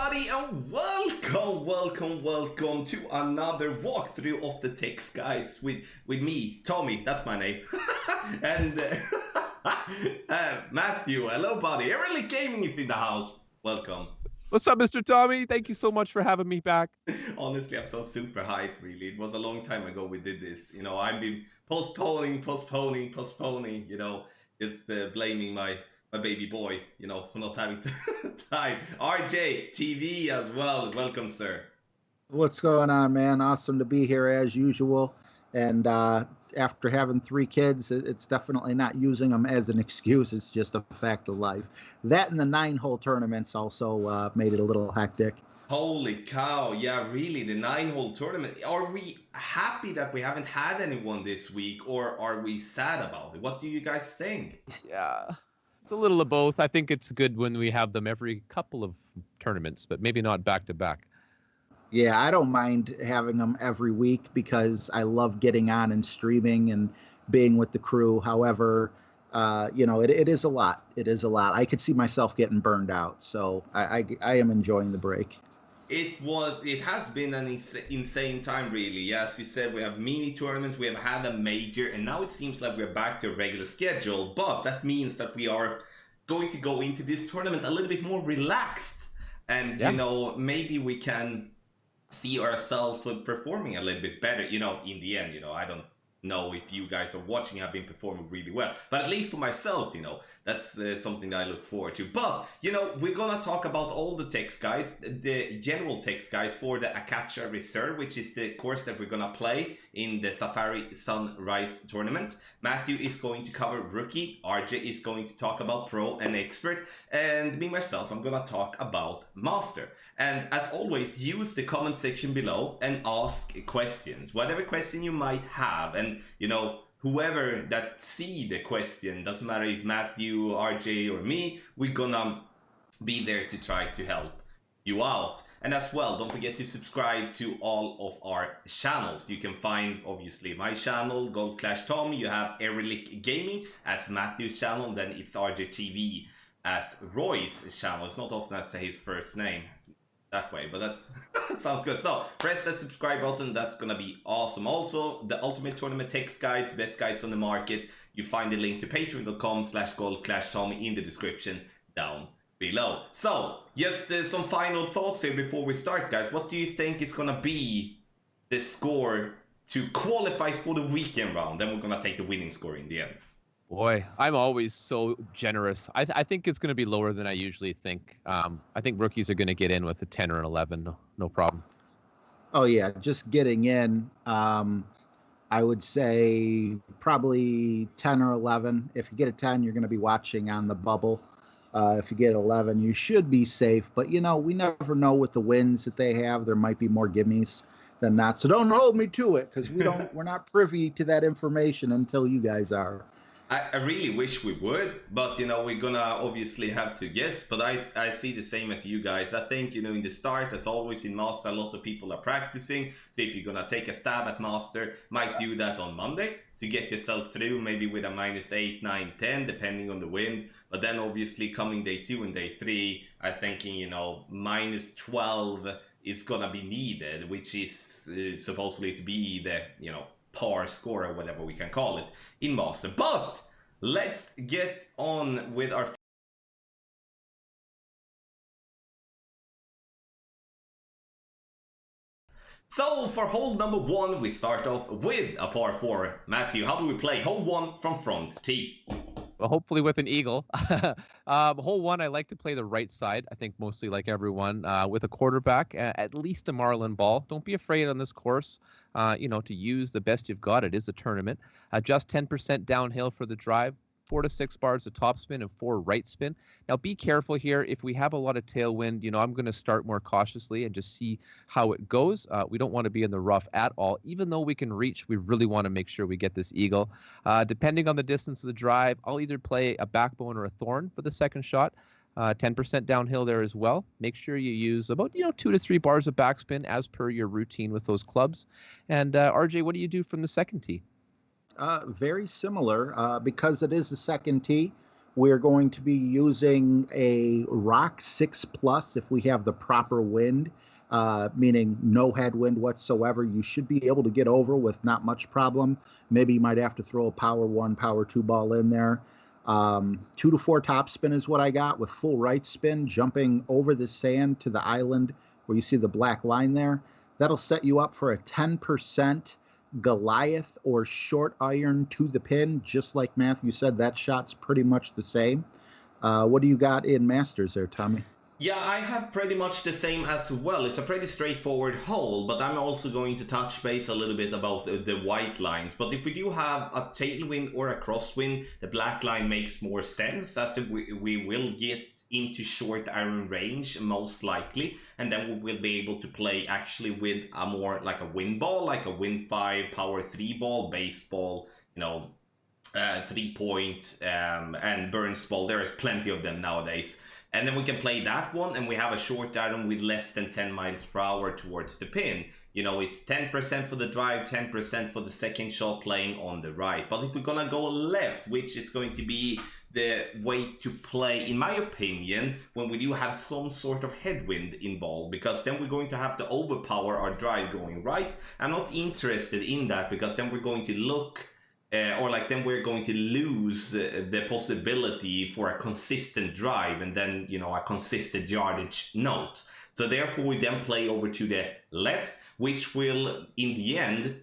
everybody, and welcome to another walkthrough of the Textguides with me, Tommy, that's my name, and Matthew. Hello, buddy. Erelic Gaming is in the house. Welcome. What's up, Mr. Tommy? Thank you so much for having me back. Honestly, I'm so super hyped, really. It was a long time ago we did this. You know, I've been postponing, you know, just blaming my baby boy, you know, for not having time. RJTV as well. Welcome, sir. What's going on, man? Awesome to be here as usual. And after having 3 kids, it's definitely not using them as an excuse. It's just a fact of life. That and the 9-hole tournaments also made it a little hectic. Holy cow. Yeah, really, the 9-hole tournament. Are we happy that we haven't had anyone this week, or are we sad about it? What do you guys think? Yeah, it's a little of both. I think it's good when we have them every couple of tournaments, but maybe not back to back. Yeah, I don't mind having them every week because I love getting on and streaming and being with the crew. However, you know, it is a lot. It is a lot. I could see myself getting burned out. So I am enjoying the break. It has been an insane time, really. As you said, we have mini tournaments, we have had a major, and now it seems like we're back to a regular schedule. But that means that we are going to go into this tournament a little bit more relaxed. And, you know, maybe we can see ourselves performing a little bit better, you know, in the end. You know, I don't know if you guys are watching, I've been performing really well, but at least for myself, you know, that's something that I look forward to. But, you know, we're gonna talk about all the text guides, the general text guides for the Acacia Reserve, which is the course that we're gonna play in the Safari Sunrise tournament. Matthew is going to cover rookie, RJ is going to talk about pro and expert, and me myself, I'm gonna talk about master. And as always, use the comment section below and ask questions, whatever question you might have. And, you know, whoever that see the question, doesn't matter if Matthew, RJ, or me, we're gonna be there to try to help you out. And as well, don't forget to subscribe to all of our channels. You can find, obviously, my channel, Golf Clash Tommy. You have Erelic Gaming as Matthew's channel, and then it's RJTV as Roy's channel. It's not often I say his first name that way, but that's that sounds good. So press the subscribe button, that's gonna be awesome. Also, the ultimate tournament text guides, best guides on the market, you find the link to patreon.com/golfclashtommy in the description down below. So just some final thoughts here before we start, guys. What do you think is gonna be the score to qualify for the weekend round? Then we're gonna take the winning score in the end. Boy, I'm always so generous. I think it's going to be lower than I usually think. I think rookies are going to get in with a 10 or an 11, no problem. Oh, yeah, just getting in, I would say probably 10 or 11. If you get a 10, you're going to be watching on the bubble. If you get 11, you should be safe. But, you know, we never know with the wins that they have. There might be more gimmies than not. So don't hold me to it, because we're not privy to that information until you guys are. I really wish we would, but, you know, we're gonna obviously have to guess. But I see the same as you guys. I think, you know, in the start, as always in Master, a lot of people are practicing. So if you're gonna take a stab at Master, might do that on Monday to get yourself through, maybe with a -8, 9, 10, depending on the wind. But then obviously coming day 2 and day 3, I'm thinking, you know, -12 is gonna be needed, which is supposedly to be the, you know, par score or whatever we can call it in Master. But let's get on with our So for hole number 1, we start off with a par 4. Matthew, how do we play hole 1 from front tee? Well, hopefully with an eagle. Hole 1, I like to play the right side. I think mostly like everyone, with a quarterback, at least a marlin ball. Don't be afraid on this course, you know, to use the best you've got. It is a tournament. Just 10% downhill for the drive, 4 to 6 bars of topspin and 4 right spin. Now be careful here. If we have a lot of tailwind, you know, I'm going to start more cautiously and just see how it goes. We don't want to be in the rough at all. Even though we can reach, we really want to make sure we get this eagle. Depending on the distance of the drive, I'll either play a backbone or a thorn for the second shot. 10% downhill there as well. Make sure you use about, you know, 2 to 3 bars of backspin as per your routine with those clubs. And RJ, what do you do from the second tee? Very similar, because it is the second tee. We're going to be using a Rock 6 Plus if we have the proper wind, meaning no headwind whatsoever. You should be able to get over with not much problem. Maybe you might have to throw a Power 1, Power 2 ball in there. 2 to 4 topspin is what I got with full right spin, jumping over the sand to the island where you see the black line there. That'll set you up for a 10% Goliath or short iron to the pin. Just like Matthew said, that shot's pretty much the same. What do you got in Masters there, Tommy? Yeah, I have pretty much the same as well. It's a pretty straightforward hole, but I'm also going to touch base a little bit about the white lines. But if we do have a tailwind or a crosswind, the black line makes more sense, as we will get into short iron range most likely, and then we will be able to play actually with a more like a wind ball, like a wind 5 power 3 ball, baseball, 3-point and burns ball. There is plenty of them nowadays. And then we can play that one, and we have a short iron with less than 10 miles per hour towards the pin. It's 10% for the drive, 10% for the second shot playing on the right. But if we're gonna go left, which is going to be the way to play, in my opinion, when we do have some sort of headwind involved, because then we're going to have to overpower our drive going right. I'm not interested in that, because then we're going to look then we're going to lose the possibility for a consistent drive and then, a consistent yardage note. So therefore we then play over to the left, which will in the end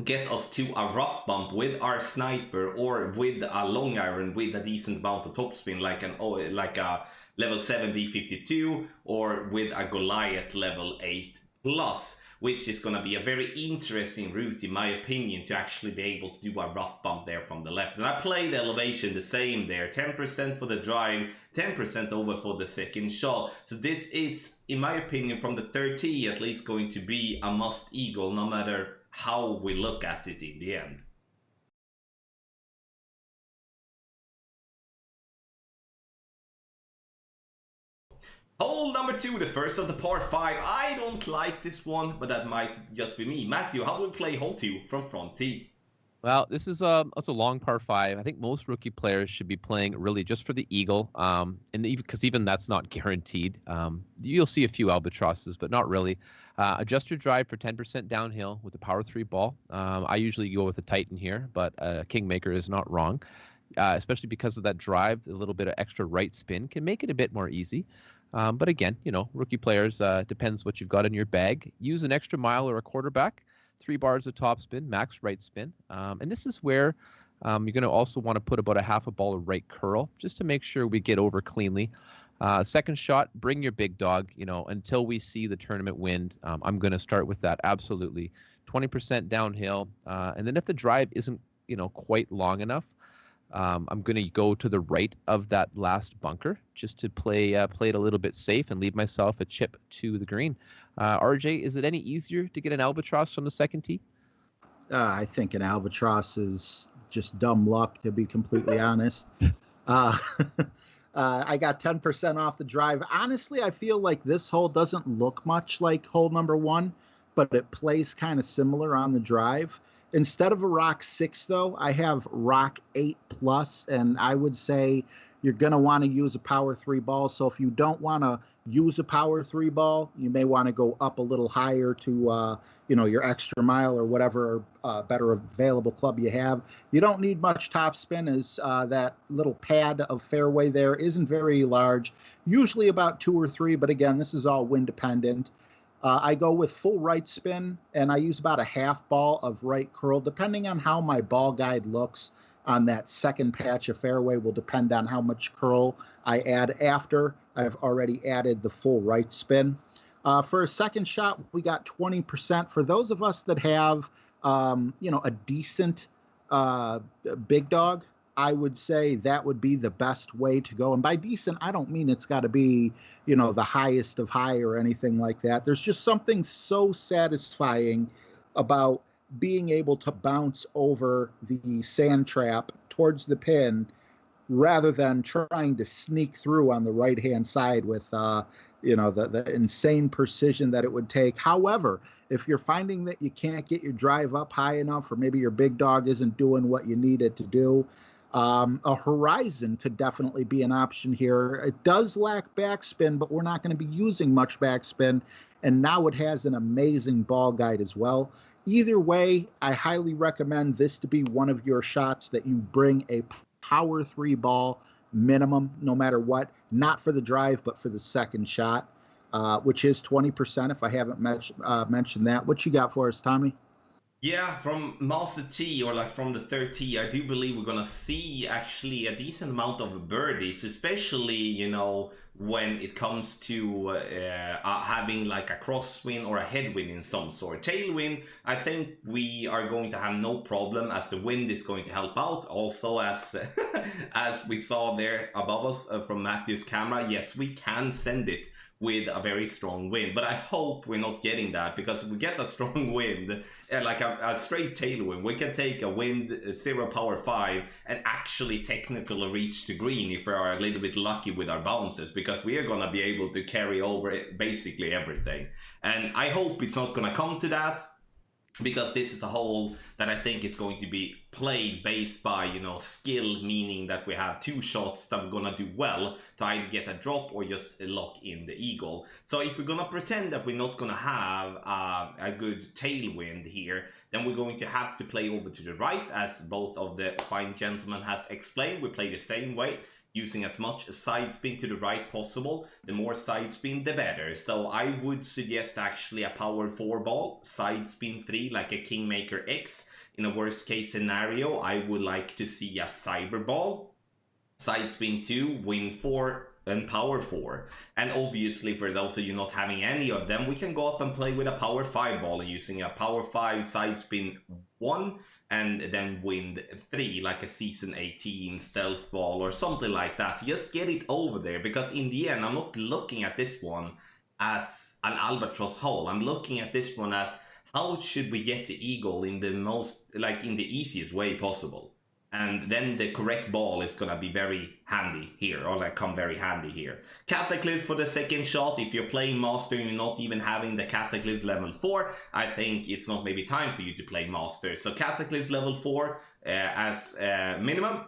get us to a rough bump with our sniper, or with a long iron with a decent amount of topspin, like a level 7 B52, or with a Goliath level 8 plus, which is going to be a very interesting route, in my opinion, to actually be able to do a rough bump there from the left. And I play the elevation the same there, 10% for the drive, 10% over for the second shot. So this is, in my opinion, from the 30 at least, going to be a must eagle, no matter how we look at it in the end. Hole number 2, the first of the par 5. I don't like this one, but that might just be me. Matthew, how do we play hole 2 from front tee? Well, this is it's a long par 5. I think most rookie players should be playing really just for the eagle, and because even that's not guaranteed. You'll see a few albatrosses, but not really. Adjust your drive for 10% downhill with a power 3 ball. I usually go with a Titan here, but Kingmaker is not wrong, especially because of that drive. A little bit of extra right spin can make it a bit more easy. But again, rookie players, depends what you've got in your bag. Use an extra mile or a quarterback, 3 bars of topspin, max right spin. And this is where you're going to also want to put about a half a ball of right curl, just to make sure we get over cleanly. Second shot, bring your big dog, until we see the tournament wind. I'm going to start with that, absolutely. 20% downhill. And then if the drive isn't, quite long enough, I'm going to go to the right of that last bunker just to play it a little bit safe and leave myself a chip to the green. RJ, is it any easier to get an albatross from the second tee? I think an albatross is just dumb luck, to be completely honest. I got 10% off the drive. Honestly, I feel like this hole doesn't look much like hole number 1, but it plays kind of similar on the drive. Instead of a Rock 6, though, I have Rock 8 plus, and I would say you're going to want to use a power 3 ball. So if you don't want to use a power 3 ball, you may want to go up a little higher to, your extra mile or whatever better available club you have. You don't need much topspin, as that little pad of fairway there isn't very large, usually about 2 or 3, but again, this is all wind dependent. I go with full right spin, and I use about a half ball of right curl. Depending on how my ball guide looks on that second patch of fairway will depend on how much curl I add after I've already added the full right spin. For a second shot, we got 20%. For those of us that have, a decent big dog, I would say that would be the best way to go. And by decent, I don't mean it's got to be, the highest of high or anything like that. There's just something so satisfying about being able to bounce over the sand trap towards the pin rather than trying to sneak through on the right-hand side with, the insane precision that it would take. However, if you're finding that you can't get your drive up high enough, or maybe your big dog isn't doing what you need it to do, A horizon could definitely be an option here. It does lack backspin, but we're not going to be using much backspin. And now it has an amazing ball guide as well. Either way, I highly recommend this to be one of your shots that you bring a power 3 ball minimum, no matter what, not for the drive, but for the second shot, which is 20% if I haven't mentioned that. What you got for us, Tommy? Yeah, from Master T, or like from the third T, I do believe we're gonna see actually a decent amount of birdies, especially, you know, when it comes to having like a crosswind or a headwind in some sort. Tailwind, I think we are going to have no problem, as the wind is going to help out. Also, as as we saw there above us from Matthew's camera, yes, we can send it with a very strong wind, but I hope we're not getting that, because if we get a strong wind, like a straight tailwind, we can take a wind 0 power 5 and actually technically reach to green if we are a little bit lucky with our bounces, because we are going to be able to carry over basically everything. And I hope it's not going to come to that, because this is a hole that I think is going to be played based by, you know, skill, meaning that we have 2 shots that we're gonna do well to either get a drop or just lock in the eagle. So if we're gonna pretend that we're not gonna have a good tailwind here, then we're going to have to play over to the right, as both of the fine gentlemen has explained. We play the same way, using as much side spin to the right possible. The more side spin, the better. So I would suggest actually a power 4 ball, side spin 3, like a Kingmaker X. In a worst case scenario, I would like to see a cyber ball, side spin 2, win 4, and power 4. And obviously, for those of you not having any of them, we can go up and play with a power 5 ball, using a power 5 side spin 1, and then wind 3, like a season 18 stealth ball or something like that. Just get it over there, because in the end, I'm not looking at this one as an albatross hole. I'm looking at this one as, how should we get the eagle in the most, like in the easiest way possible? And then the correct ball is gonna be very handy here, or like come very handy here. Cataclysm for the second shot. If you're playing Master and you're not even having the Cataclysm level 4, I think it's not maybe time for you to play Master. So Cataclysm level 4 as minimum.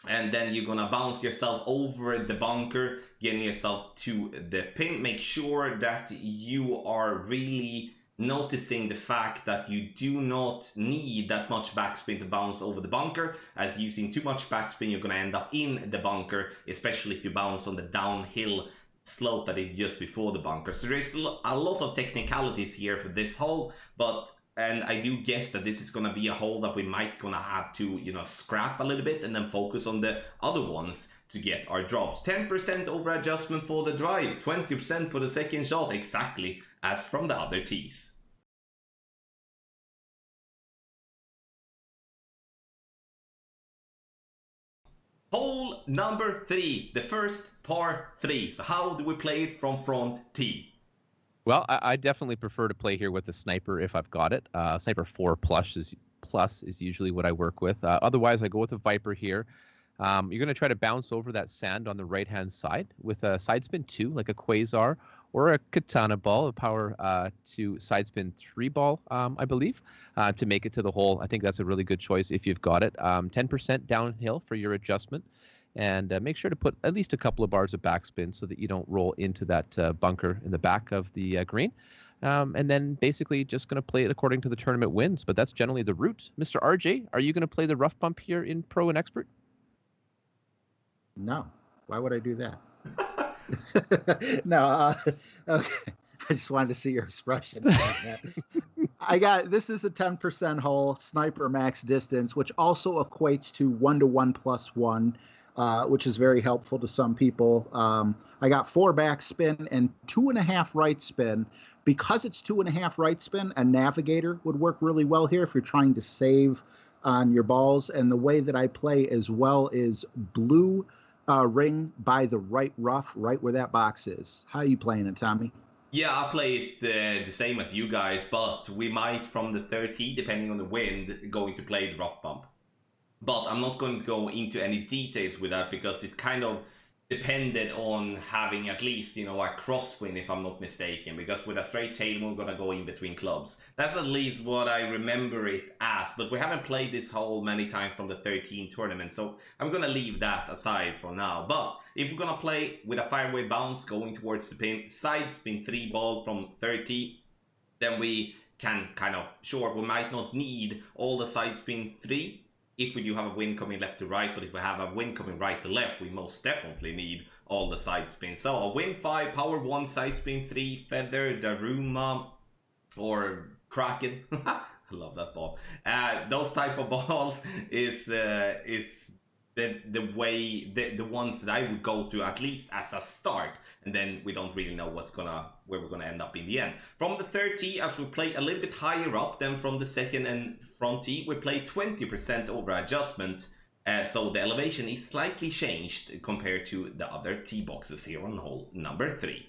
And then you're gonna bounce yourself over the bunker, getting yourself to the pin. Make sure that you are really noticing the fact that you do not need that much backspin to bounce over the bunker, as using too much backspin you're going to end up in the bunker, especially if you bounce on the downhill slope that is just before the bunker. So there's a lot of technicalities here for this hole, and I do guess that this is going to be a hole that we might gonna have to, you know, scrap a little bit and then focus on the other ones to get our drops. 10% over adjustment for the drive, 20% for the second shot, exactly as from the other tees. Hole number 3, the first par 3. So how do we play it from front tee? Well, I definitely prefer to play here with the sniper if I've got it. Sniper 4 plus is usually what I work with. Otherwise, I go with a Viper here. You're going to try to bounce over that sand on the right-hand side with a side spin 2, like a Quasar, or a Katana ball, a power 2 side spin 3 ball, I believe, to make it to the hole. I think that's a really good choice if you've got it. 10% downhill for your adjustment. And make sure to put at least a couple of bars of backspin so that you don't roll into that bunker in the back of the green. And then basically just going to play it according to the tournament wins. But that's generally the route. Mr. RJ, are you going to play the rough bump here in Pro and Expert? No. Why would I do that? No. Okay. I just wanted to see your expression. This is a 10% hole, sniper max distance, which also equates to 1-to-1 plus 1. Which is very helpful to some people. I got 4 backspin and 2.5 right spin. Because it's 2.5 right spin, a navigator would work really well here if you're trying to save on your balls. And the way that I play as well is blue ring by the right rough, right where that box is. How are you playing it, Tommy? Yeah, I play it the same as you guys, but we might, from the 30, depending on the wind, going to play the rough bump. But I'm not going to go into any details with that, because it kind of depended on having at least, you know, a crosswind, if I'm not mistaken, because with a straight tail we're gonna go in between clubs. That's at least what I remember it as, but we haven't played this hole many times from the 13 tournament, so I'm gonna leave that aside for now. But if we're gonna play with a fairway bounce going towards the pin, side spin 3 ball from 30, then we can kind of, sure, we might not need all the side spin 3 if we do have a wind coming left to right, but if we have a wind coming right to left, we most definitely need all the side spins. So a wind 5, power 1, side spin 3, feather, Daruma, or Kraken. I love that ball. Those type of balls is the way, the ones that I would go to at least as a start, and then we don't really know where we're gonna end up in the end. From the third tee, as we play a little bit higher up than from the second and front tee, we play 20% over adjustment, so the elevation is slightly changed compared to the other tee boxes here on hole number 3.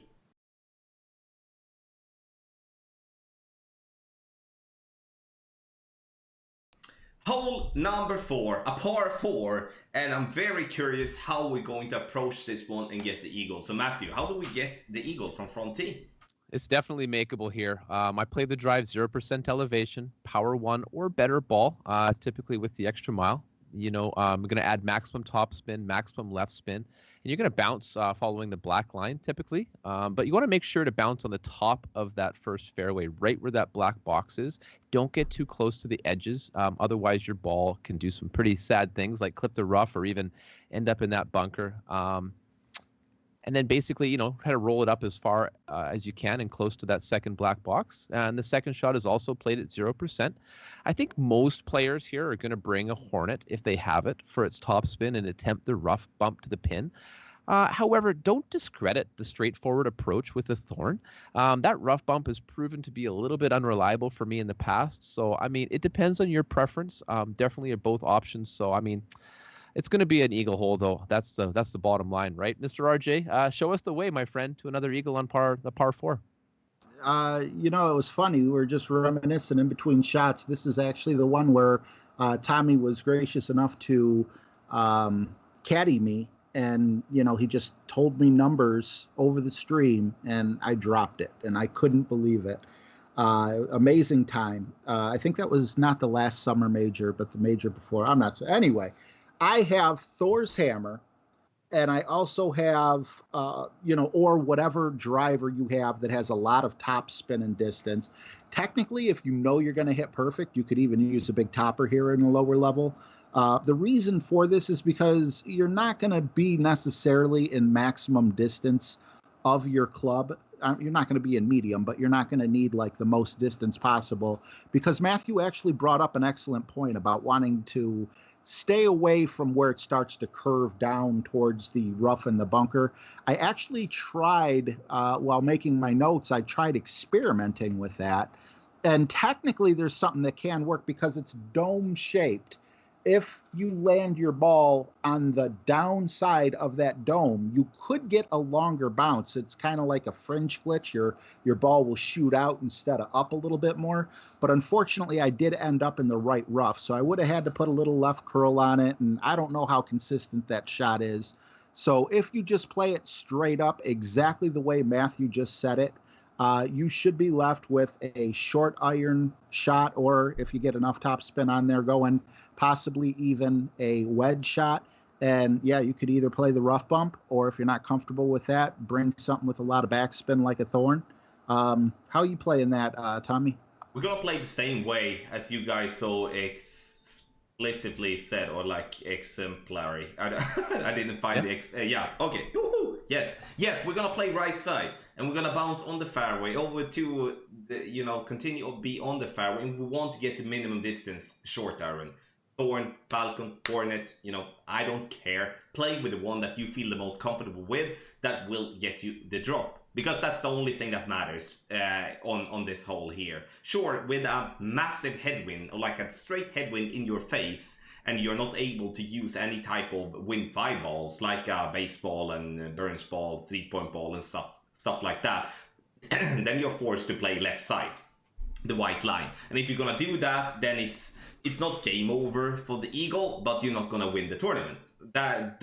Hole number 4, a par 4, and I'm very curious how we're going to approach this one and get the eagle. So Matthew, how do we get the eagle from front tee? It's definitely makeable here. I play the drive 0% elevation, power 1 or better ball, typically with the extra mile. You know, I'm going to add maximum top spin, maximum left spin, and you're going to bounce following the black line typically. But you want to make sure to bounce on the top of that first fairway, right where that black box is. Don't get too close to the edges. Otherwise, your ball can do some pretty sad things like clip the rough or even end up in that bunker. And then basically, you know, try to roll it up as far as you can and close to that second black box. And the second shot is also played at 0%. I think most players here are going to bring a Hornet if they have it for its top spin and attempt the rough bump to the pin. However, don't discredit the straightforward approach with the Thorn. That rough bump has proven to be a little bit unreliable for me in the past. So, I mean, it depends on your preference. Definitely are both options. So, I mean, it's going to be an eagle hole, though. That's the bottom line, right, Mr. RJ? Show us the way, my friend, to another eagle on the par 4. You know, it was funny. We were just reminiscing in between shots. This is actually the one where Tommy was gracious enough to caddy me, and you know, he just told me numbers over the stream, and I dropped it, and I couldn't believe it. Amazing time. I think that was not the last summer major, but the major before. I'm not. Anyway. I have Thor's hammer, and I also have, you know, or whatever driver you have that has a lot of top spin and distance. Technically, if you know you're going to hit perfect, you could even use a big topper here in a lower level. The reason for this is because you're not going to be necessarily in maximum distance of your club. You're not going to be in medium, but you're not going to need like the most distance possible, because Matthew actually brought up an excellent point about wanting to stay away from where it starts to curve down towards the rough and the bunker. I actually tried, while making my notes, I tried experimenting with that. And technically there's something that can work because it's dome shaped. If you land your ball on the downside of that dome, you could get a longer bounce. It's kind of like a fringe glitch. Your ball will shoot out instead of up a little bit more. But unfortunately, I did end up in the right rough. So I would have had to put a little left curl on it. And I don't know how consistent that shot is. So if you just play it straight up exactly the way Matthew just said it, you should be left with a short iron shot, or if you get enough top spin on there going, possibly even a wedge shot. And yeah, you could either play the rough bump, or if you're not comfortable with that, bring something with a lot of backspin like a Thorn. How are you playing that, Tommy? We're gonna play the same way as you guys so explicitly said, or like exemplary. I didn't find the yeah, okay. Woo-hoo! Yes, we're gonna play right side, and we're gonna bounce on the fairway over to the, you know, continue to be on the fairway, and we want to get to minimum distance short iron. Thorn, Falcon, Hornet, you know, I don't care. Play with the one that you feel the most comfortable with, that will get you the drop. Because that's the only thing that matters on this hole here. Sure, with a massive headwind, or like a straight headwind in your face, and you're not able to use any type of wind 5 balls, like a baseball and Burns ball, 3-point ball and stuff like that, then you're forced to play left side, the white line. And if you're gonna do that, then it's it's not game over for the eagle, but you're not gonna win the tournament. That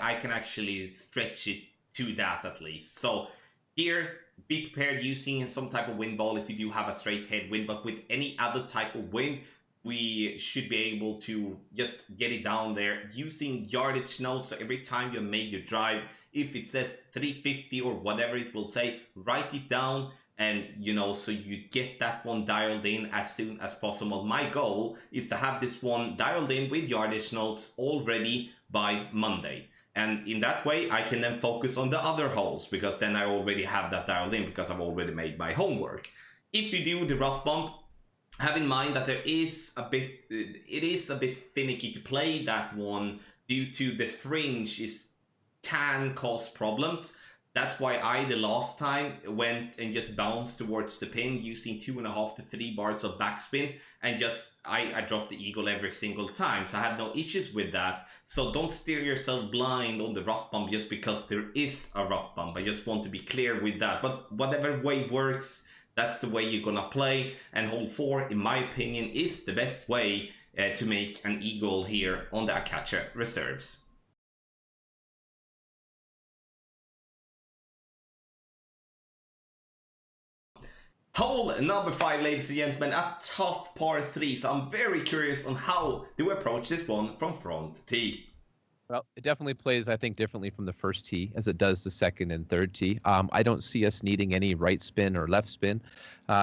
I can actually stretch it to that at least. So here, be prepared using some type of wind ball if you do have a straight headwind, but with any other type of wind, we should be able to just get it down there using yardage notes. So every time you make your drive, if it says 350 or whatever it will say, write it down, and you know, so you get that one dialed in as soon as possible. My goal is to have this one dialed in with yardage notes already by Monday. And in that way, I can then focus on the other holes, because then I already have that dialed in, because I've already made my homework. If you do the rough bump, have in mind that it is a bit finicky to play that one due to the fringe can cause problems. That's why I, the last time, went and just bounced towards the pin using 2.5 to 3 bars of backspin, and just I dropped the eagle every single time, so I had no issues with that. So don't steer yourself blind on the rough bump just because there is a rough bump. I just want to be clear with that. But whatever way works, that's the way you're gonna play, and hole 4, in my opinion, is the best way to make an eagle here on the Akacha reserves. Hole number 5, ladies and gentlemen, a tough par 3, so I'm very curious on how do we approach this one from front tee. Well, it definitely plays, I think, differently from the first tee as it does the second and third tee. I don't see us needing any right spin or left spin,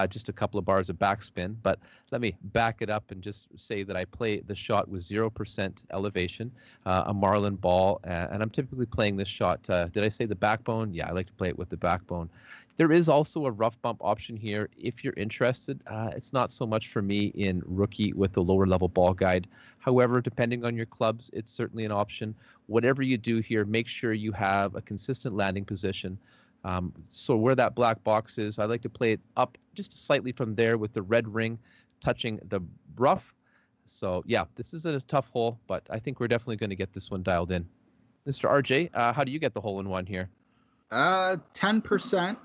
just a couple of bars of backspin. But let me back it up and just say that I play the shot with 0% elevation, a marlin ball, and I'm typically playing this shot. Did I say the backbone? Yeah, I like to play it with the backbone. There is also a rough bump option here if you're interested. It's not so much for me in rookie with the lower level ball guide. However, depending on your clubs, it's certainly an option. Whatever you do here, make sure you have a consistent landing position. So where that black box is, I like to play it up just slightly from there with the red ring touching the rough. So yeah, this is a tough hole, but I think we're definitely going to get this one dialed in. Mr. RJ, how do you get the hole in one here? 10%.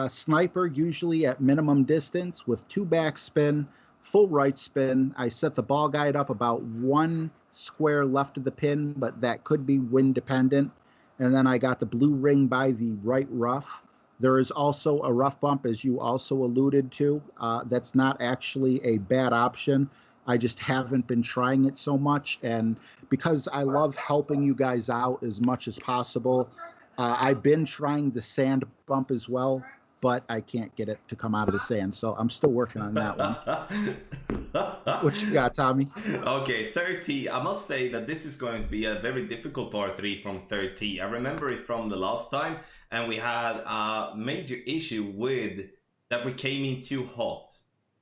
Sniper, usually at minimum distance with 2 backspin, full right spin. I set the ball guide up about 1 square left of the pin, but that could be wind dependent. And then I got the blue ring by the right rough. There is also a rough bump, as you also alluded to. That's not actually a bad option. I just haven't been trying it so much. And because I love helping you guys out as much as possible, I've been trying the sand bump as well, but I can't get it to come out of the sand. So I'm still working on that one. What you got, Tommy? Okay, 30. I must say that this is going to be a very difficult par 3 from 30. I remember it from the last time, and we had a major issue with that we came in too hot.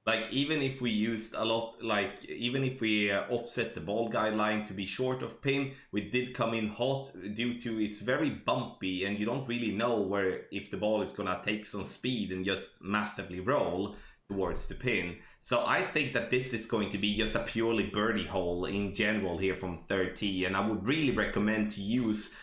Like, even if we used a lot, like, even if we offset the ball guideline to be short of pin, we did come in hot due to it's very bumpy, and you don't really know where, if the ball is gonna take some speed and just massively roll towards the pin. So I think that this is going to be just a purely birdie hole in general here from 30, and I would really recommend to use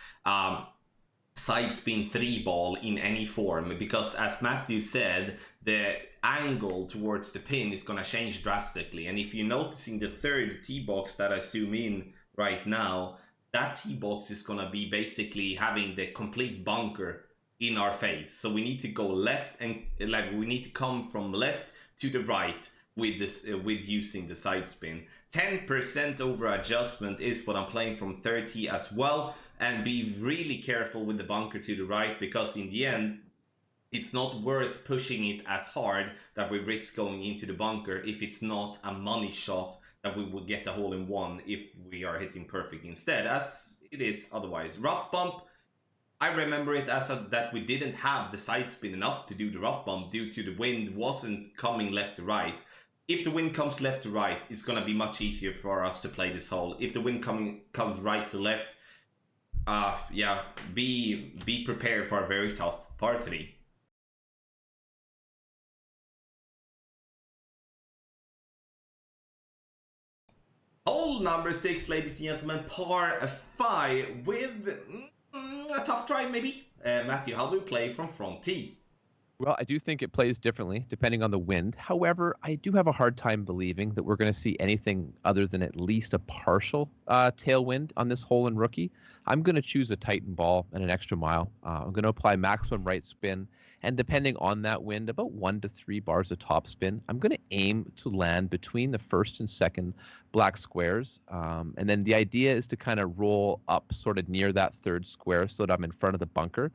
side spin 3 ball in any form, because as Matthew said, the angle towards the pin is going to change drastically. And if you're noticing the third tee box that I zoom in right now, that tee box is going to be basically having the complete bunker in our face. So we need to go left, and like we need to come from left to the right with this with using the side spin. 10% over adjustment is what I'm playing from 30 as well, and be really careful with the bunker to the right, because in the end it's not worth pushing it as hard that we risk going into the bunker if it's not a money shot that we would get a hole in one if we are hitting perfect instead, as it is otherwise. Rough bump, I remember it as that we didn't have the side spin enough to do the rough bump due to the wind wasn't coming left to right. If the wind comes left to right, it's going to be much easier for us to play this hole. If the wind comes right to left, yeah, be prepared for a very tough par 3. Hole number 6, ladies and gentlemen, par 5 with a tough try maybe. Matthew, how do you play from front tee? Well, I do think it plays differently depending on the wind. However, I do have a hard time believing that we're going to see anything other than at least a partial tailwind on this hole in rookie. I'm going to choose a Titan ball and an extra mile. I'm going to apply maximum right spin, and depending on that wind, about 1 to 3 bars of top spin. I'm going to aim to land between the first and second black squares, and then the idea is to kind of roll up sort of near that third square so that I'm in front of the bunker.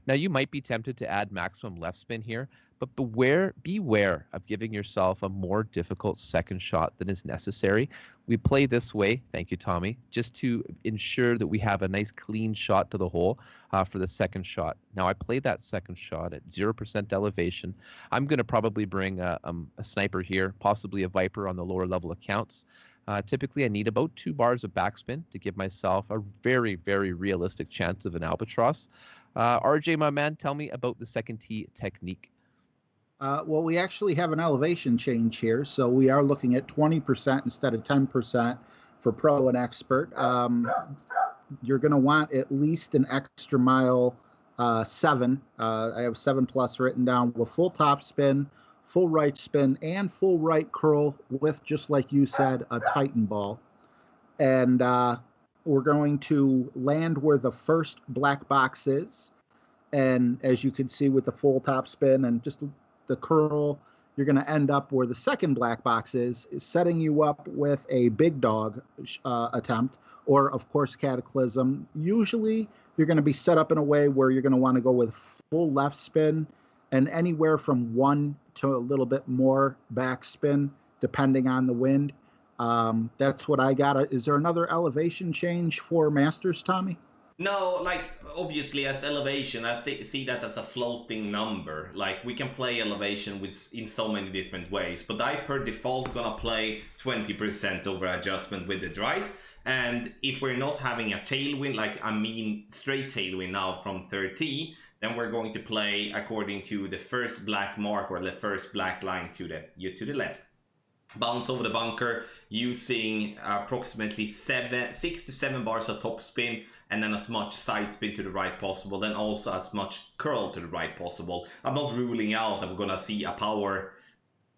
Now, you might be tempted to add maximum left spin here, but beware of giving yourself a more difficult second shot than is necessary. We play this way, thank you, Tommy, just to ensure that we have a nice clean shot to the hole for the second shot. Now, I play that second shot at 0% elevation. I'm going to probably bring a sniper here, possibly a Viper on the lower level accounts. Typically, I need about 2 bars of backspin to give myself a very, very realistic chance of an albatross. RJ, my man, tell me about the second tee technique. Well, we actually have an elevation change here, so we are looking at 20% instead of 10% for pro and expert. You're going to want at least an extra mile 7. I have 7+ written down with full top spin, full right spin, and full right curl with, just like you said, a Titan ball. And we're going to land where the first black box is. And as you can see with the full top spin and just the curl, you're going to end up where the second black box is setting you up with a big dog attempt, or of course Cataclysm. Usually you're going to be set up in a way where you're going to want to go with full left spin and anywhere from 1 to a little bit more back spin, depending on the wind. That's what I got. Is there another elevation change for Masters, Tommy? No, like, obviously as elevation, I see that as a floating number. Like, we can play elevation in so many different ways, but I per default gonna play 20% over adjustment with the drive. And if we're not having a tailwind, like straight tailwind now from 30, then we're going to play according to the first black mark or the first black line to the left. Bounce over the bunker using approximately 6 to 7 bars of top spin, and then as much side spin to the right possible, then also as much curl to the right possible. I'm not ruling out that we're gonna see a power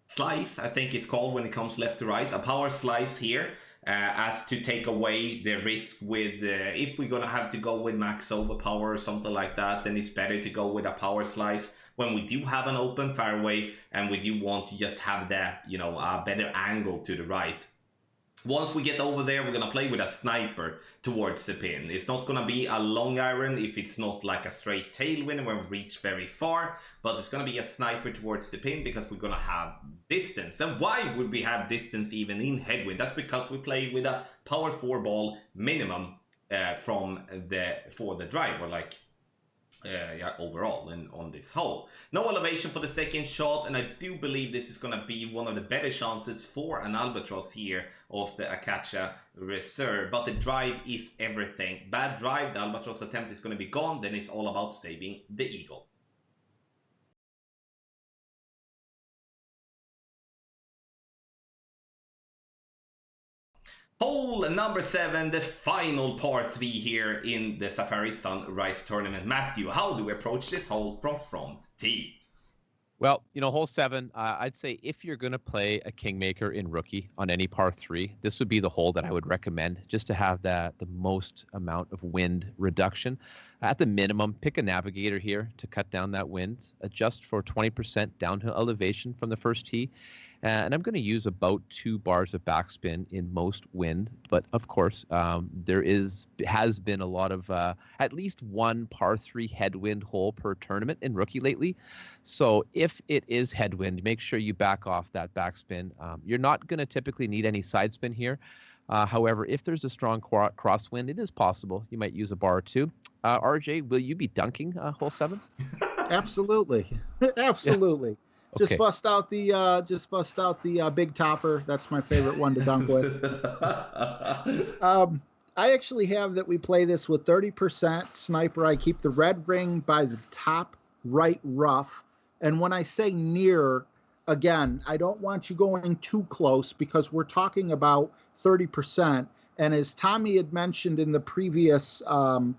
slice, I think it's called when it comes left to right, a power slice here, as to take away the risk with if we're gonna have to go with max overpower or something like that, then it's better to go with a power slice when we do have an open fairway and we do want to just have that, a better angle to the right. Once we get over there, we're gonna play with a sniper towards the pin. It's not gonna be a long iron if it's not like a straight tailwind when we reach very far, but it's gonna be a sniper towards the pin because we're gonna have distance. And why would we have distance even in headwind? That's because we play with a power 4 ball minimum for the drive, or like overall and on this hole. No elevation for the second shot, and I do believe this is going to be one of the better chances for an albatross here of the Acacia Reserve, but the drive is everything. Bad drive, the albatross attempt is going to be gone, then it's all about saving the eagle. Hole number 7, the final par 3 here in the Safari Sunrise Tournament. Matthew, how do we approach this hole from front tee? Well, hole 7, I'd say if you're going to play a Kingmaker in rookie on any par 3, this would be the hole that I would recommend, just to have the most amount of wind reduction. At the minimum, pick a navigator here to cut down that wind, adjust for 20% downhill elevation from the first tee. And I'm going to use about 2 bars of backspin in most wind. But of course, there has been a lot of at least 1 par 3 headwind hole per tournament in rookie lately. So if it is headwind, make sure you back off that backspin. You're not going to typically need any side spin here. However, if there's a strong crosswind, it is possible you might use a bar or 2. RJ, will you be dunking hole 7? Absolutely. Absolutely. Yeah. Okay. Just bust out the big topper. That's my favorite one to dunk with. I actually have that we play this with 30% sniper. I keep the red ring by the top right rough. And when I say near, again, I don't want you going too close because we're talking about 30%. And as Tommy had mentioned in the previous hole,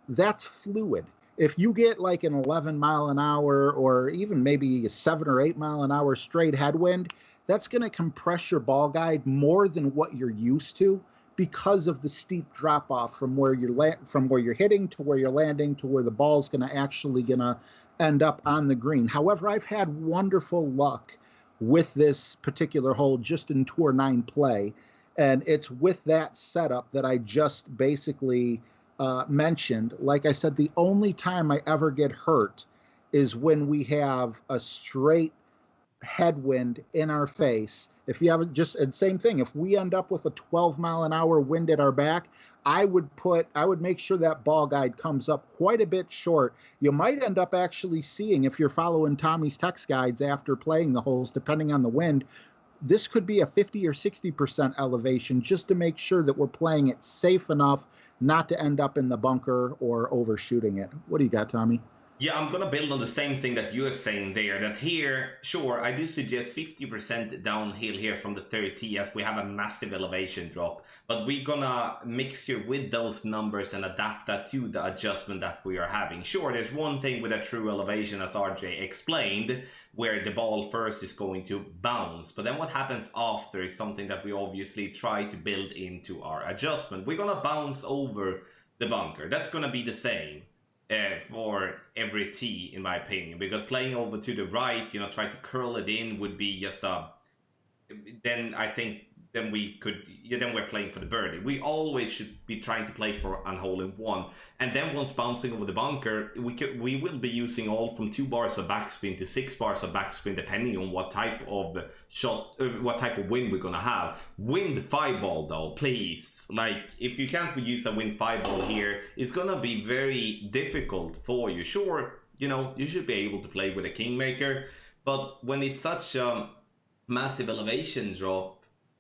that's fluid. if you get like an 11 mile an hour or even maybe a 7 or 8 mile an hour straight headwind, that's going to compress your ball guide more than what you're used to because of the steep drop off from where you're hitting to where you're landing to where the ball's going to actually end up on the green. However, I've had wonderful luck with this particular hole just in Tour 9 play, and it's with that setup that I just basically mentioned. Like I said, the only time I ever get hurt is when we have a straight headwind in our face. If you have just and same thing, if we end up with a 12 mile an hour wind at our back, I would make sure that ball guide comes up quite a bit short. You might end up actually seeing, if you're following Tommy's text guides after playing the holes, depending on the wind, this could be a 50 or 60% elevation just to make sure that we're playing it safe enough not to end up in the bunker or overshooting it. What do you got, Tommy? Yeah, I'm gonna build on the same thing that you're saying there, that here, sure, I do suggest 50% downhill here from the 30 as we have a massive elevation drop, but we're gonna mixture with those numbers and adapt that to the adjustment that we are having. Sure, there's one thing with a true elevation, as RJ explained, where the ball first is going to bounce, but then what happens after is something that we obviously try to build into our adjustment. We're gonna bounce over the bunker. That's gonna be the same for every tee, in my opinion, because playing over to the right, try to curl it in would be just then I think then we're playing for the birdie. We always should be trying to play for an hole in one, and then once bouncing over the bunker, we will be using all from 2 bars of backspin to 6 bars of backspin, depending on what type of shot, what type of wind we're gonna have. Wind 5 ball though, please. Like, if you can't use a wind 5 ball here, it's gonna be very difficult for you. Sure, you should be able to play with a kingmaker, but when it's such a massive elevation drop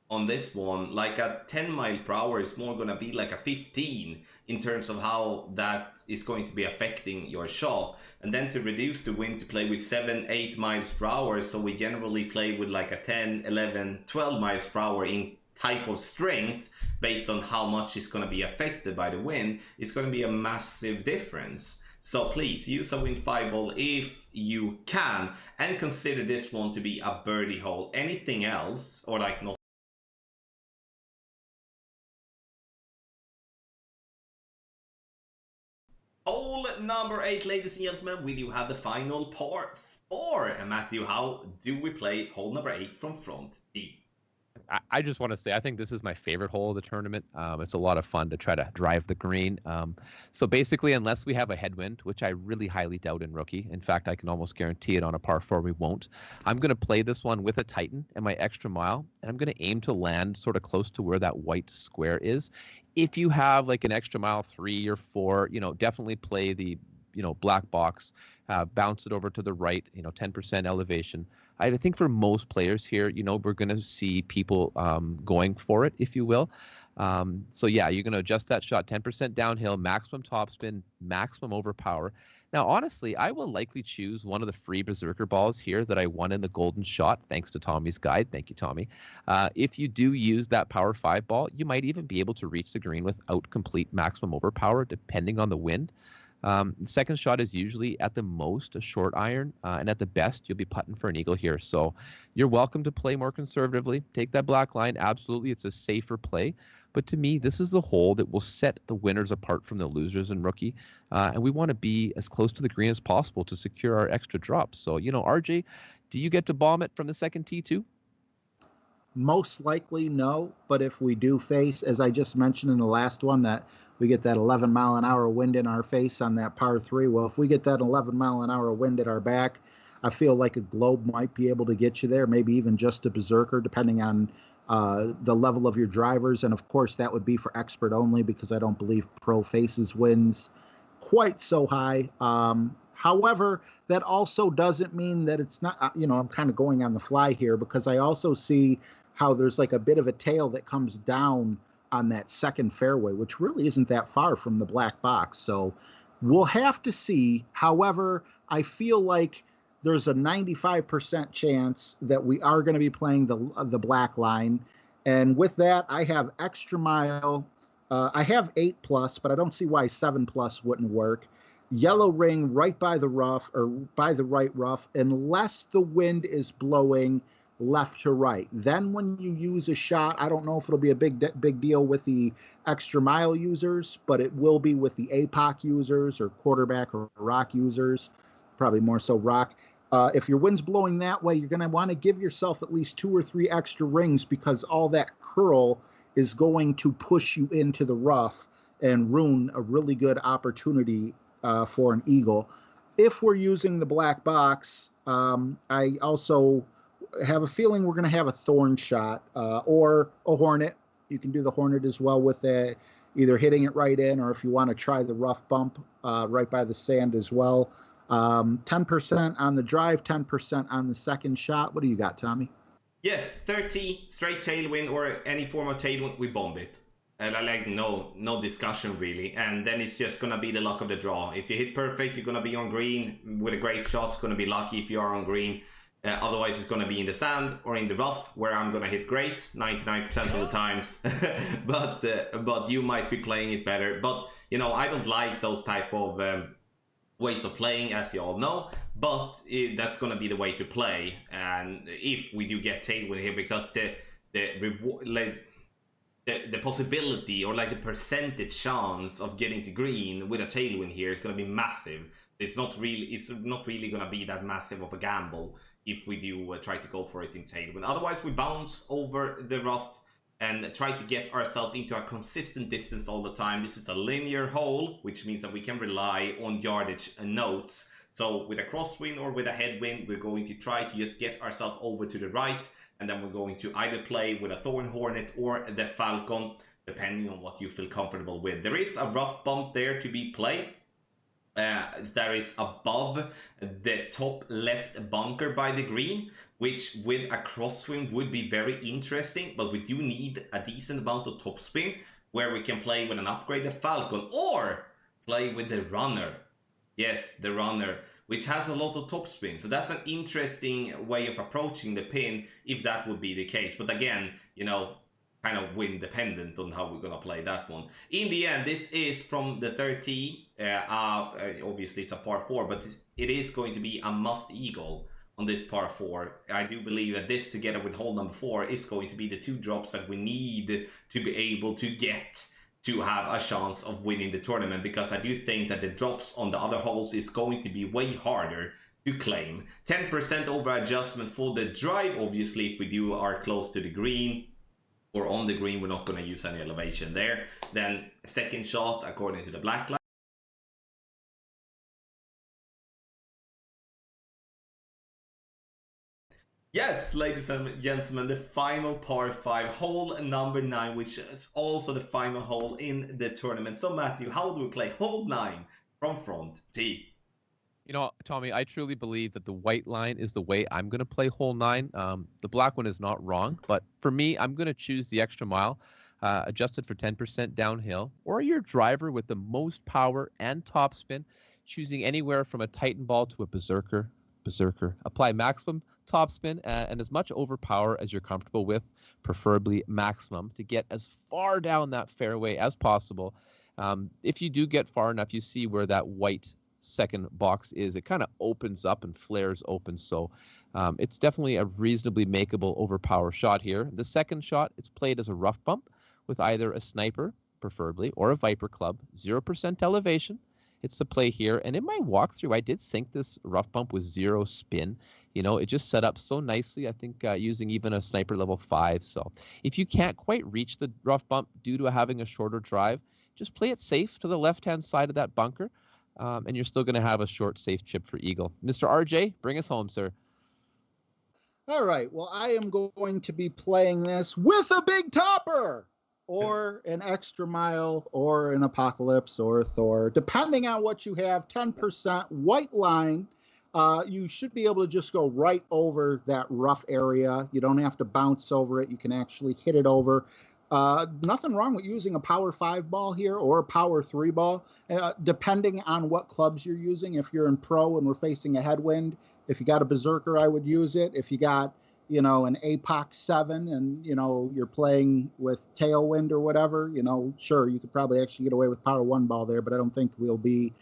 on this one, like a 10 mile per hour is more going to be like a 15 in terms of how that is going to be affecting your shot. And then to reduce the wind to play with 7-8 miles per hour, so we generally play with like a 10, 11, 12 miles per hour in type of strength based on how much is going to be affected by the wind, it's going to be a massive difference. So please use a wind 5 ball if you can, and consider this one to be a birdie hole. Anything else, or like not hole number 8, ladies and gentlemen, we do have the final par 4. And Matthew, how do we play hole number 8 from front tee? I just want to say, I think this is my favorite hole of the tournament. It's a lot of fun to try to drive the green. So basically, unless we have a headwind, which I really highly doubt in rookie. In fact, I can almost guarantee it on a par 4 we won't. I'm going to play this one with a Titan and my extra mile, and I'm going to aim to land sort of close to where that white square is. If you have like an extra mile 3 or 4, definitely play the black box, bounce it over to the right, 10% elevation. I think for most players here, we're going to see people going for it, if you will. So yeah, you're going to adjust that shot 10% downhill, maximum topspin, maximum overpower. Now, honestly, I will likely choose one of the free Berserker balls here that I won in the golden shot, thanks to Tommy's guide. Thank you, Tommy. If you do use that power 5 ball, you might even be able to reach the green without complete maximum overpower, depending on the wind. The second shot is usually at the most a short iron, and at the best, you'll be putting for an eagle here. So you're welcome to play more conservatively. Take that black line. Absolutely, it's a safer play. But to me, this is the hole that will set the winners apart from the losers in rookie. And we want to be as close to the green as possible to secure our extra drops. So, RJ, do you get to bomb it from the second tee too? Most likely no, but if we do face, as I just mentioned in the last one, that we get that 11 mile an hour wind in our face on that par 3, well, if we get that 11 mile an hour wind at our back, I feel like a globe might be able to get you there, maybe even just a Berserker, depending on the level of your drivers. And of course, that would be for expert only, because I don't believe pro faces winds quite so high. However, that also doesn't mean that it's not, I'm kind of going on the fly here, because I also see how there's like a bit of a tail that comes down on that second fairway, which really isn't that far from the black box. So we'll have to see. However, I feel like there's a 95% chance that we are going to be playing the black line. And with that, I have extra mile. I have 8+, but I don't see why 7+ wouldn't work. yellow ring right by the rough or by the right rough, unless the wind is blowing left to right. Then when you use a shot, I don't know if it'll be a big deal with the extra mile users, but it will be with the APOC users or quarterback or rock users, probably more so rock. If your wind's blowing that way, you're going to want to give yourself at least 2 or 3 extra rings, because all that curl is going to push you into the rough and ruin a really good opportunity for an eagle. If we're using the black box, I also have a feeling we're going to have a thorn shot or a hornet. You can do the hornet as well with either hitting it right in, or if you want to try the rough bump right by the sand as well. 10% on the drive, 10% on the second shot. What do you got, Tommy? Yes, 30 straight tailwind or any form of tailwind, we bomb it. And I like no discussion really. And then it's just gonna be the luck of the draw. If you hit perfect, you're gonna be on green with a great shot. It's gonna be lucky if you are on green. Otherwise, it's gonna be in the sand or in the rough, where I'm gonna hit great 99% of the times. but you might be playing it better. But you know, I don't like those type of ways of playing, as you all know, but that's going to be the way to play. And if we do get tailwind here, because the possibility, or like the percentage chance of getting to green with a tailwind here is going to be massive. It's not really going to be that massive of a gamble if we do try to go for it in tailwind. Otherwise, we bounce over the rough and try to get ourselves into a consistent distance all the time. This is a linear hole, which means that we can rely on yardage notes. So with a crosswind or with a headwind, we're going to try to just get ourselves over to the right, and then we're going to either play with a thorn hornet or the falcon, depending on what you feel comfortable with. There is a rough bump there to be played. There is above the top left bunker by the green, which with a crosswind would be very interesting, but we do need a decent amount of topspin where we can play with an upgraded falcon or play with the runner. Yes, the runner, which has a lot of topspin. So that's an interesting way of approaching the pin if that would be the case. But again, you know, kind of wind dependent on how we're gonna play that one. In the end, this is from the 30. Obviously it's a par 4, but it is going to be a must eagle on this par 4. I do believe that this, together with hole number 4, is going to be the 2 drops that we need to be able to get to have a chance of winning the tournament, because I do think that the drops on the other holes is going to be way harder to claim. 10% over adjustment for the drive, obviously, if we are close to the green or on the green, we're not going to use any elevation there. Then second shot, according to the black line. Yes, ladies and gentlemen, the final par 5, hole number 9, which is also the final hole in the tournament. So Matthew, how do we play hole 9 from front tee? You know, Tommy, I truly believe that the white line is the way I'm going to play hole 9. The black one is not wrong, but for me, I'm going to choose the extra mile, adjusted for 10% downhill, or your driver with the most power and topspin, choosing anywhere from a Titan ball to a berserker. Apply maximum topspin and as much overpower as you're comfortable with, preferably maximum, to get as far down that fairway as possible. If you do get far enough, you see where that white second box is. It kind of opens up and flares open, so it's definitely a reasonably makeable overpower shot here. The second shot, it's played as a rough bump with either a sniper, preferably, or a Viper club, 0% elevation. It's the play here, and in my walkthrough, I did sink this rough bump with 0 spin. You know, it just set up so nicely, I think, using even a sniper level 5. So if you can't quite reach the rough bump due to having a shorter drive, just play it safe to the left-hand side of that bunker, and you're still going to have a short, safe chip for eagle. Mr. RJ, bring us home, sir. All right. Well, I am going to be playing this with a big topper, or an extra mile, or an apocalypse, or a Thor, depending on what you have. 10% white line. You should be able to just go right over that rough area. You don't have to bounce over it. You can actually hit it over. Nothing wrong with using a power 5 ball here or a power 3 ball, depending on what clubs you're using. If you're in pro and we're facing a headwind, if you got a berserker, I would use it. If you got, you know, an APOC 7 and, you know, you're playing with tailwind or whatever, you know, sure, you could probably actually get away with power 1 ball there, but I don't think we'll be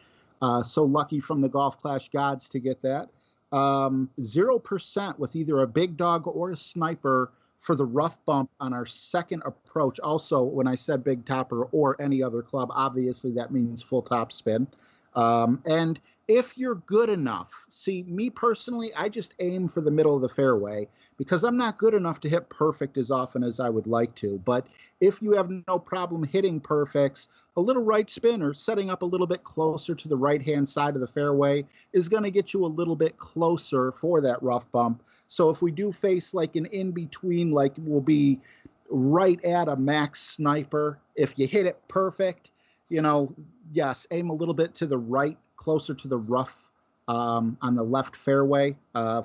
So lucky from the Golf Clash gods to get that. 0% with either a big dog or a sniper for the rough bump on our second approach. Also, when I said big topper or any other club, obviously that means full top spin. And if you're good enough, see, me personally, I just aim for the middle of the fairway because I'm not good enough to hit perfect as often as I would like to. But if you have no problem hitting perfects, a little right spin or setting up a little bit closer to the right-hand side of the fairway is going to get you a little bit closer for that rough bump. So if we do face like an in-between, like we'll be right at a max sniper, if you hit it perfect, you know, yes, aim a little bit to the right, closer to the rough on the left fairway.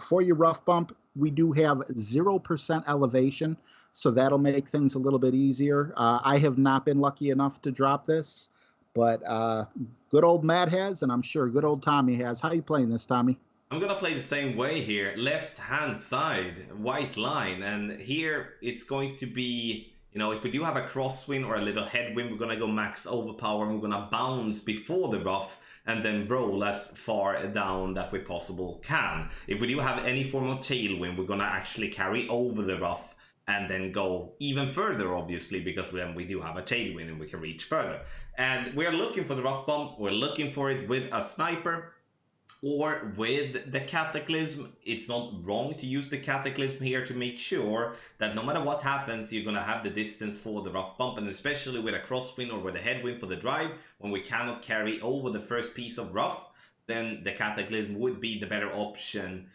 For your rough bump, we do have 0% elevation, so that'll make things a little bit easier. I have not been lucky enough to drop this, but good old Matt has, and I'm sure good old Tommy has. How are you playing this, Tommy? I'm gonna play the same way here. Left hand side, white line, and here it's going to be, you know, if we do have a crosswind or a little headwind, we're gonna go max overpower and we're gonna bounce before the rough and then roll as far down that we possible can. If we do have any form of tailwind, we're gonna actually carry over the rough and then go even further, obviously, because then we do have a tailwind and we can reach further. And we're looking for the rough bump, we're looking for it with a sniper or with the Cataclysm. It's not wrong to use the Cataclysm here to make sure that no matter what happens, you're going to have the distance for the rough bump, and especially with a crosswind or with a headwind for the drive, when we cannot carry over the first piece of rough, then the Cataclysm would be the better option,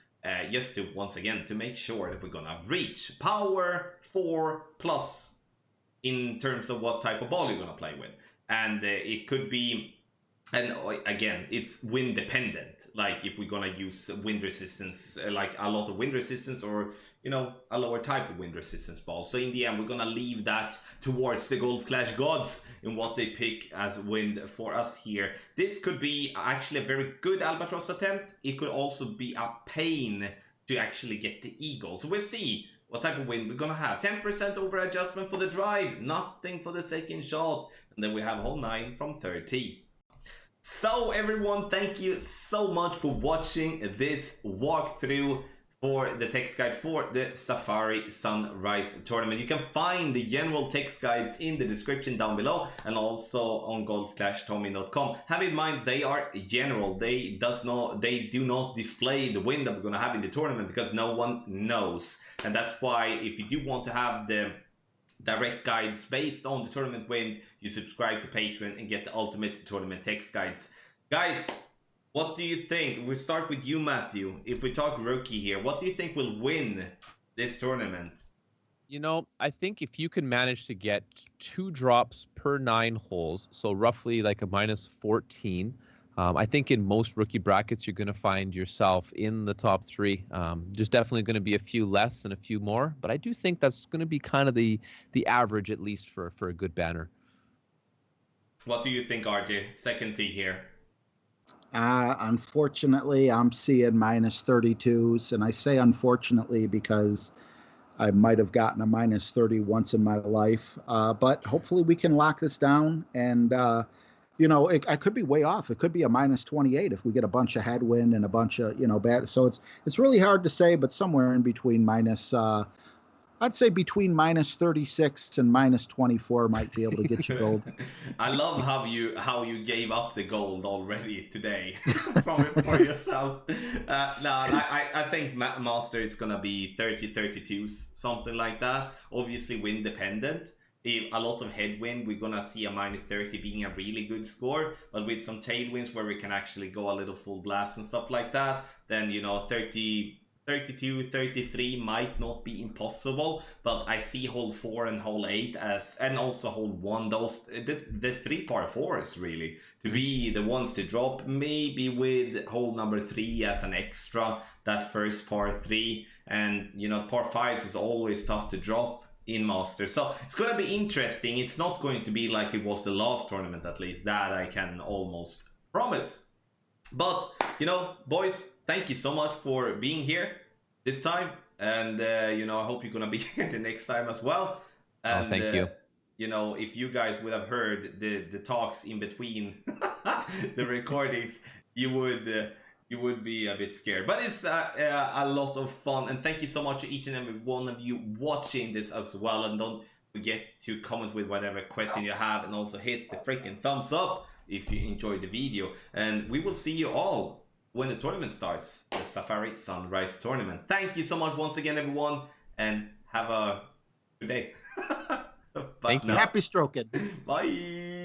just to, once again, to make sure that we're going to reach power 4+ in terms of what type of ball you're going to play with. And it could be, and again, it's wind dependent. Like if we're gonna use wind resistance, like a lot of wind resistance, or, you know, a lower type of wind resistance ball. So in the end, we're gonna leave that towards the Golf Clash gods in what they pick as wind for us here. This could be actually a very good albatross attempt. It could also be a pain to actually get the eagle. So we'll see what type of wind we're gonna have. 10% over adjustment for the drive, nothing for the second shot, and then we have hole 9 from 30. So everyone, thank you so much for watching this walkthrough for the text guides for the Safari Sunrise tournament. You can find the general text guides in the description down below and also on golfclashtommy.com. Have in mind they are general. They do not display the win that we're gonna have in the tournament because no one knows. And that's why if you do want to have the direct guides based on the tournament win, you subscribe to Patreon and get the ultimate tournament text guides. Guys, what do you think? We'll start with you, Matthew. If we talk rookie here, what do you think will win this tournament? You know, I think if you can manage to get 2 drops per 9 holes, so roughly like a -14, I think in most rookie brackets, you're going to find yourself in the top 3. There's definitely going to be a few less and a few more, but I do think that's going to be kind of the average, at least for a good banner. What do you think, RJ? Second tee here. Unfortunately, I'm seeing -32s, and I say unfortunately because I might have gotten a -30 once in my life. But hopefully we can lock this down, and you know, I could be way off. It could be a -28 if we get a bunch of headwind and a bunch of, you know, bad. So it's really hard to say, but somewhere in between I'd say between -36 and -24 might be able to get you gold. I love how you gave up the gold already today for yourself. No, I think Master it's gonna be 30-32s, something like that. Obviously wind dependent. If a lot of headwind, we're gonna see a -30 being a really good score, but with some tailwinds where we can actually go a little full blast and stuff like that, then, you know, 32, 33 might not be impossible. But I see hole 4 and hole 8 as, and also hole 1, those the 3 par 4s really to be the ones to drop, maybe with hole number 3 as an extra, that first par 3. And, you know, par 5s is always tough to drop in Master, so it's gonna be interesting. It's not going to be like it was the last tournament, at least that I can almost promise. But, you know, boys, thank you so much for being here this time, and you know, I hope you're gonna be here the next time as well. And thank you. You know, if you guys would have heard the talks in between the recordings, you would be a bit scared. But it's a lot of fun, and thank you so much to each and every one of you watching this as well. And don't forget to comment with whatever question you have, and also hit the freaking thumbs up if you enjoyed the video. And we will see you all when the tournament starts, the Safari Sunrise Tournament. Thank you so much once again, everyone, and have a good day. Thank you. Happy stroking. Bye.